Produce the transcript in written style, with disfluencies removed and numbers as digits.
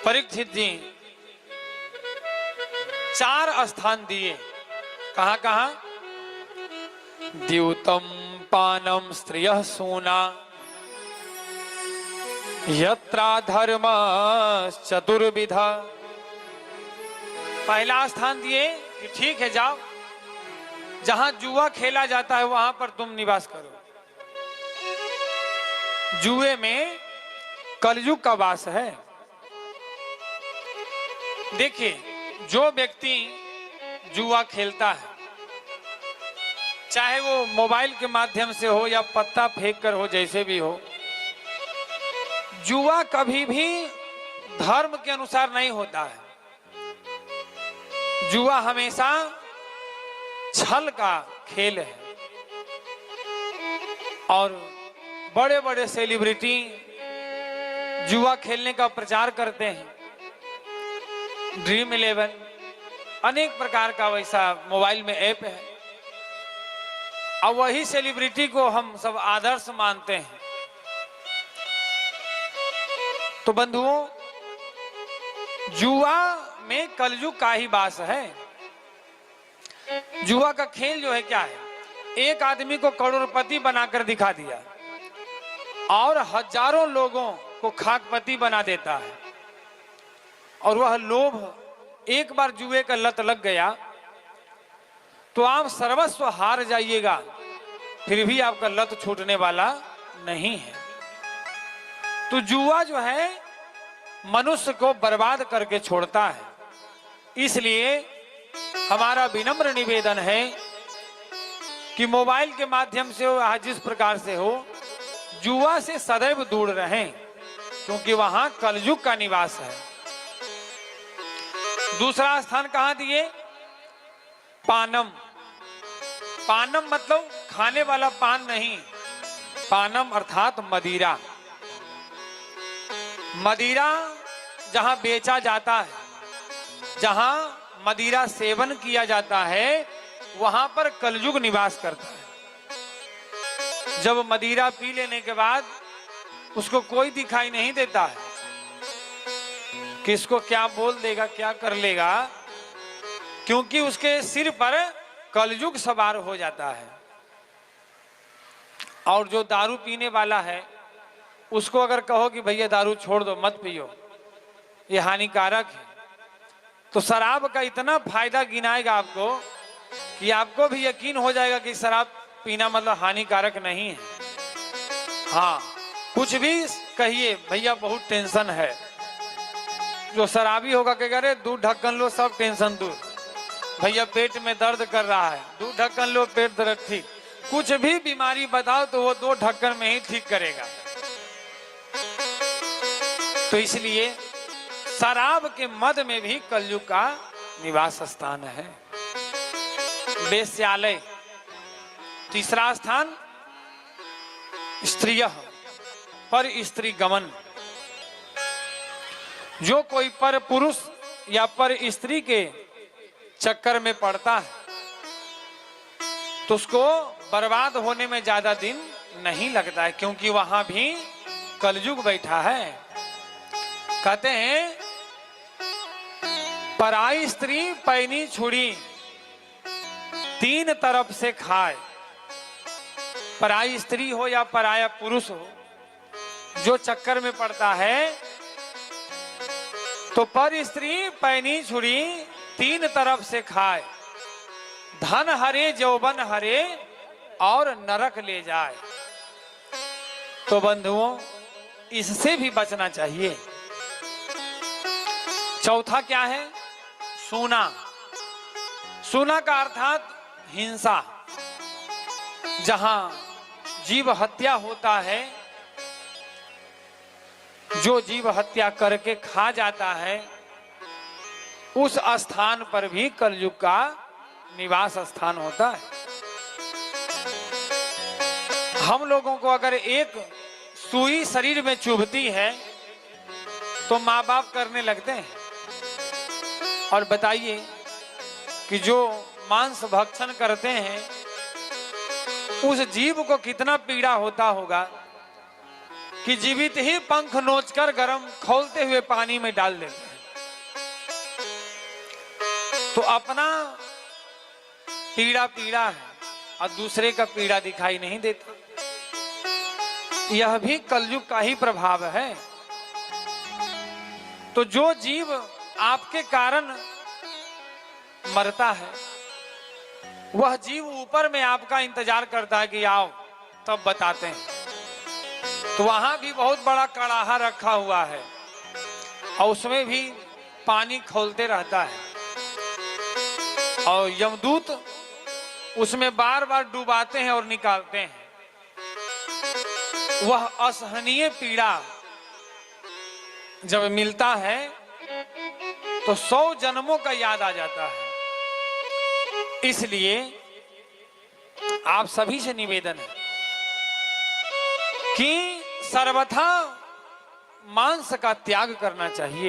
परीक्षित जी 4 स्थान दिए। कहां कहां? द्यूतम पानम स्त्रियः सूना यत्रा धर्म चतुर्विधा। पहला स्थान दिए कि ठीक है, जाओ जहां जुआ खेला जाता है वहां पर तुम निवास करो। जुए में कलयुग का वास है। देखिए, जो व्यक्ति जुआ खेलता है, चाहे वो मोबाइल के माध्यम से हो या पत्ता फेंक कर हो, जैसे भी हो, जुआ कभी भी धर्म के अनुसार नहीं होता है। जुआ हमेशा छल का खेल है। और बड़े बड़े सेलिब्रिटी जुआ खेलने का प्रचार करते हैं। Dream11 अनेक प्रकार का वैसा मोबाइल में ऐप है, और वही सेलिब्रिटी को हम सब आदर्श मानते हैं। तो बंधुओं, जुआ में कलयुग का ही वास है। जुआ का खेल जो है क्या है? एक आदमी को करोड़पति बनाकर दिखा दिया और हजारों लोगों को खाकपति बना देता है। और वह लोभ, एक बार जुए का लत लग गया तो आप सर्वस्व हार जाइएगा, फिर भी आपका लत छूटने वाला नहीं है। तो जुआ जो है मनुष्य को बर्बाद करके छोड़ता है। इसलिए हमारा विनम्र निवेदन है कि मोबाइल के माध्यम से हो या जिस प्रकार से हो, जुआ से सदैव दूर रहें, क्योंकि वहां कलयुग का निवास है। दूसरा स्थान कहां दिए? पानम। पानम मतलब खाने वाला पान नहीं, पानम अर्थात मदिरा। मदिरा जहां बेचा जाता है, जहां मदिरा सेवन किया जाता है, वहां पर कलयुग निवास करता है। जब मदिरा पी लेने के बाद उसको कोई दिखाई नहीं देता है, किसको क्या बोल देगा, क्या कर लेगा, क्योंकि उसके सिर पर कलयुग सवार हो जाता है। और जो दारू पीने वाला है, उसको अगर कहो कि भैया दारू छोड़ दो, मत पियो, ये हानिकारक है, तो शराब का इतना फायदा गिनाएगा आपको कि आपको भी यकीन हो जाएगा कि शराब पीना मतलब हानिकारक नहीं है। हाँ, कुछ भी कहिए भैया, बहुत टेंशन है। जो शराबी होगा कहेगा अरे दूध ढक्कन लो, सब टेंशन दूर। भैया पेट में दर्द कर रहा है, दूध ढक्कन लो, पेट दर्द ठीक। कुछ भी बीमारी बताओ तो वो 2 ढक्कन में ही ठीक करेगा। तो इसलिए शराब के मद में भी कलयुग का निवास स्थान है। वेश्यालय। तीसरा स्थान स्त्रियः, पर स्त्री गमन। जो कोई पर पुरुष या पर स्त्री के चक्कर में पड़ता है तो उसको बर्बाद होने में ज्यादा दिन नहीं लगता है, क्योंकि वहां भी कलयुग बैठा है। कहते हैं पराई स्त्री पैनी छुड़ी 3 तरफ से खाए। पराई स्त्री हो या पराया पुरुष हो, जो चक्कर में पड़ता है तो पर स्त्री पैनी छुड़ी 3 तरफ से खाए। धन हरे यौवन हरे और नरक ले जाए। तो बंधुओं, इससे भी बचना चाहिए। चौथा क्या है? सूना। सूना का अर्थात हिंसा। जहां जीव हत्या होता है, जो जीव हत्या करके खा जाता है, उस स्थान पर भी कलयुग का निवास स्थान होता है। हम लोगों को अगर एक सुई शरीर में चुभती है तो माँ बाप करने लगते हैं। और बताइए कि जो मांस भक्षण करते हैं उस जीव को कितना पीड़ा होता होगा। कि जीवित ही पंख नोचकर गर्म खौलते हुए पानी में डाल देते हैं। तो अपना पीड़ा पीड़ा है और दूसरे का पीड़ा दिखाई नहीं देता। यह भी कलयुग का ही प्रभाव है। तो जो जीव आपके कारण मरता है, वह जीव ऊपर में आपका इंतजार करता है कि आओ तब बताते हैं। तो वहां भी बहुत बड़ा कड़ाहा रखा हुआ है और उसमें भी पानी खौलते रहता है और यमदूत उसमें बार बार डुबाते हैं और निकालते हैं। वह असहनीय पीड़ा जब मिलता है तो 100 जन्मों का याद आ जाता है। इसलिए आप सभी से निवेदन है कि सर्वथा मांस का त्याग करना चाहिए।